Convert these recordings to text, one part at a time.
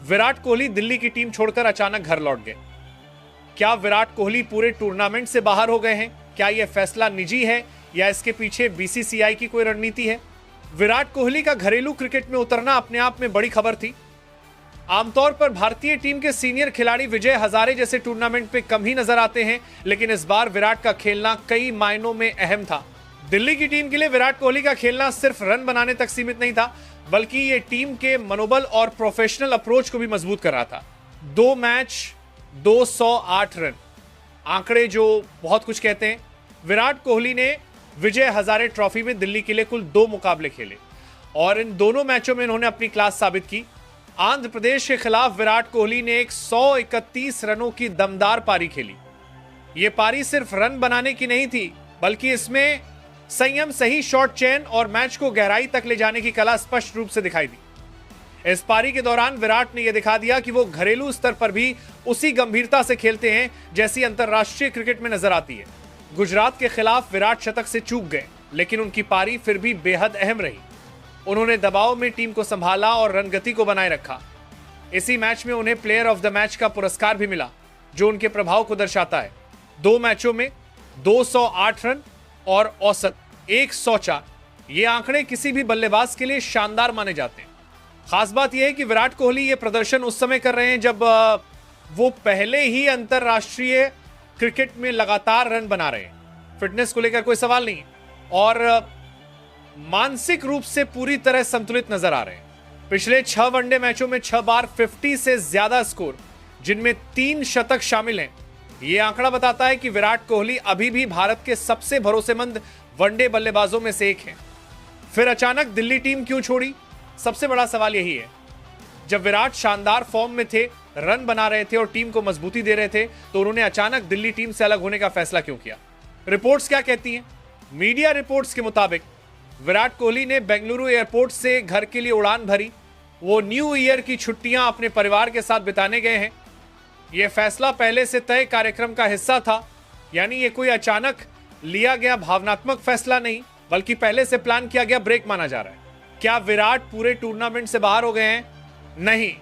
विराट कोहली दिल्ली की टीम छोड़कर अचानक घर लौट गए। क्या विराट कोहली पूरे टूर्नामेंट से बाहर हो गए हैं? क्या यह फैसला निजी है या इसके पीछे बीसीसीआई की कोई रणनीति है? विराट कोहली का घरेलू क्रिकेट में उतरना अपने आप में बड़ी खबर थी। आमतौर पर भारतीय टीम के सीनियर खिलाड़ी विजय हजारे जैसे टूर्नामेंट पे कम ही नजर आते हैं, लेकिन इस बार विराट का खेलना कई मायनों में अहम था। दिल्ली की टीम के लिए विराट कोहली का खेलना सिर्फ रन बनाने तक सीमित नहीं था, बल्कि ये टीम के मनोबल और प्रोफेशनल अप्रोच को भी मजबूत कर रहा था। 2 मैच 208 रन, आंकड़े जो बहुत कुछ कहते हैं। विराट कोहली ने विजय हजारे ट्रॉफी में दिल्ली के लिए कुल 2 मुकाबले खेले और इन दोनों मैचों में इन्होंने अपनी क्लास साबित की। आंध्र प्रदेश के खिलाफ विराट कोहली ने एक 131 रनों की दमदार पारी खेली। यह पारी सिर्फ रन बनाने की नहीं थी, बल्कि इसमें संयम, सही शॉट चयन और मैच को गहराई तक ले जाने की कला स्पष्ट रूप से दिखाई दी। इस पारी के दौरान विराट ने यह दिखा दिया कि वो घरेलू स्तर पर भी उसी गंभीरता से खेलते हैं जैसी अंतरराष्ट्रीय क्रिकेट में नजर आती है। गुजरात के खिलाफ विराट शतक से चूक गए, लेकिन उनकी पारी फिर भी बेहद अहम रही। उन्होंने दबाव में टीम को संभाला और रनगति को बनाए रखा। इसी मैच में उन्हें प्लेयर ऑफ द मैच का पुरस्कार भी मिला, जो उनके प्रभाव को दर्शाता है। 2 मैचों में 208 रन और औसत 104, ये आंकड़े किसी भी बल्लेबाज के लिए शानदार माने जाते हैं। खास बात यह है कि विराट कोहली ये प्रदर्शन उस समय कर रहे हैं जब वो पहले ही अंतरराष्ट्रीय क्रिकेट में लगातार रन बना रहे हैं। फिटनेस को लेकर कोई सवाल नहीं और मानसिक रूप से पूरी तरह संतुलित नजर आ रहे हैं। पिछले 6 वनडे मैचों में 6 बार 50 से ज्यादा स्कोर, जिनमें 3 शतक शामिल हैं। यह आंकड़ा बताता है कि विराट कोहली अभी भी भारत के सबसे भरोसेमंद वनडे बल्लेबाजों में से एक हैं। फिर अचानक दिल्ली टीम क्यों छोड़ी? सबसे बड़ा सवाल यही है। जब विराट शानदार फॉर्म में थे, रन बना रहे थे और टीम को मजबूती दे रहे थे, तो उन्होंने अचानक दिल्ली टीम से अलग होने का फैसला क्यों किया? रिपोर्ट्स क्या कहती हैं? मीडिया रिपोर्ट्स के मुताबिक विराट कोहली ने बेंगलुरु एयरपोर्ट से घर के लिए उड़ान भरी। वो न्यू ईयर की छुट्टियां अपने परिवार के साथ बिताने गए हैं। यह फैसला पहले से तय कार्यक्रम का हिस्सा था, यानी ये कोई अचानक लिया गया भावनात्मक फैसला नहीं, बल्कि पहले से प्लान किया गया ब्रेक माना जा रहा है। क्या विराट पूरे टूर्नामेंट से बाहर हो गए हैं? नहीं।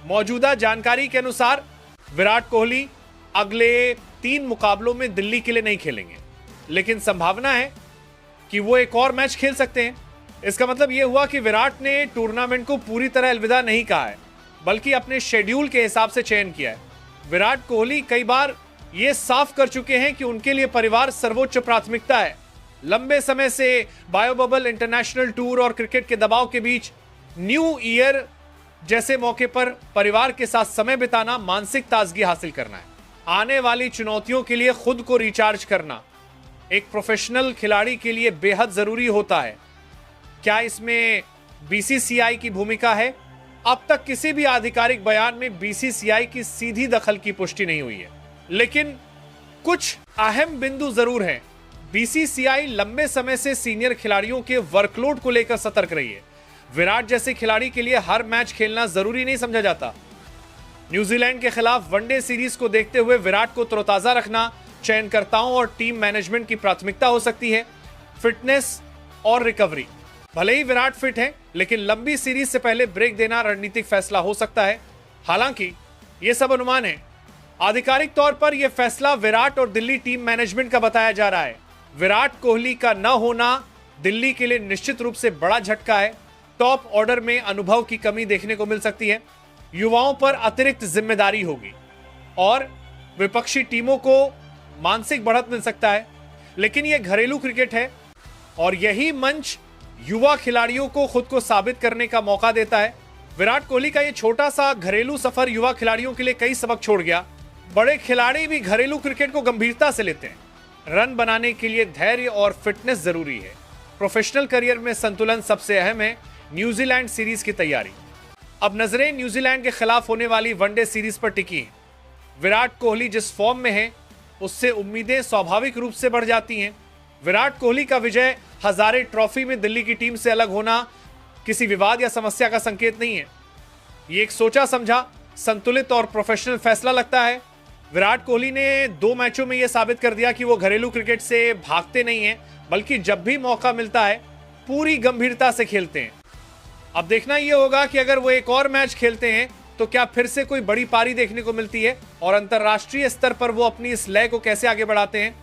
मौजूदा जानकारी के अनुसार विराट कोहली अगले 3 मुकाबलों में दिल्ली के लिए नहीं खेलेंगे, लेकिन संभावना है कि वो एक और मैच खेल सकते हैं। इसका मतलब यह हुआ कि विराट ने टूर्नामेंट को पूरी तरह अलविदा नहीं कहा है, बल्कि अपने शेड्यूल के हिसाब से चयन किया है। विराट कोहली कई बार ये साफ कर चुके हैं कि उनके लिए परिवार सर्वोच्च प्राथमिकता है। लंबे समय से बायो बबल, इंटरनेशनल टूर और क्रिकेट के दबाव के बीच न्यू ईयर जैसे मौके पर परिवार के साथ समय बिताना मानसिक ताजगी हासिल करना है। आने वाली चुनौतियों के लिए खुद को रिचार्ज करना एक प्रोफेशनल खिलाड़ी के लिए बेहद जरूरी होता है। क्या इसमें बीसीसीआई की भूमिका है? अब तक किसी भी आधिकारिक बयान में बीसीसीआई की सीधी दखल की पुष्टि नहीं हुई है, लेकिन कुछ अहम बिंदु जरूर हैं। बीसीसीआई लंबे समय से सीनियर खिलाड़ियों के वर्कलोड को लेकर सतर्क रही है। विराट जैसे खिलाड़ी के लिए हर मैच खेलना जरूरी नहीं समझा जाता। न्यूजीलैंड के खिलाफ वनडे सीरीज को देखते हुए विराट को तरोताजा रखना चयनकर्ताओं और टीम मैनेजमेंट की प्राथमिकता हो सकती है। फिटनेस और रिकवरी, भले ही विराट फिट है, लेकिन लंबी सीरीज से पहले ब्रेक देना रणनीतिक फैसला हो सकता है। हालांकि यह सब अनुमान है। आधिकारिक तौर पर यह फैसला विराट और दिल्ली टीम मैनेजमेंट का बताया जा रहा है। विराट कोहली का न होना दिल्ली के लिए निश्चित रूप से बड़ा झटका है। टॉप ऑर्डर में अनुभव की कमी देखने को मिल सकती है, युवाओं पर अतिरिक्त जिम्मेदारी होगी और विपक्षी टीमों को मानसिक बढ़त मिल सकता है। लेकिन यह घरेलू क्रिकेट है और यही मंच युवा खिलाड़ियों को खुद को साबित करने का मौका देता है। विराट कोहली का यह छोटा सा घरेलू सफर युवा खिलाड़ियों के लिए कई सबक छोड़ गया। बड़े खिलाड़ी भी घरेलू क्रिकेट को गंभीरता से लेते हैं। रन बनाने के लिए धैर्य और फिटनेस जरूरी है। प्रोफेशनल करियर में संतुलन सबसे अहम है। न्यूजीलैंड सीरीज की तैयारी। अब नजरें न्यूजीलैंड के खिलाफ होने वाली वनडे सीरीज पर टिकी हैं। विराट कोहली जिस फॉर्म में है, उससे उम्मीदें स्वाभाविक रूप से बढ़ जाती हैं। विराट कोहली का विजय हजारे ट्रॉफी में दिल्ली की टीम से अलग होना किसी विवाद या समस्या का संकेत नहीं है। ये एक सोचा समझा, संतुलित और प्रोफेशनल फैसला लगता है। विराट कोहली ने 2 मैचों में यह साबित कर दिया कि वो घरेलू क्रिकेट से भागते नहीं हैं, बल्कि जब भी मौका मिलता है पूरी गंभीरता से खेलते हैं। अब देखना यह होगा कि अगर वो एक और मैच खेलते हैं तो क्या फिर से कोई बड़ी पारी देखने को मिलती है और अंतरराष्ट्रीय स्तर पर वो अपनी इस लय को कैसे आगे बढ़ाते हैं?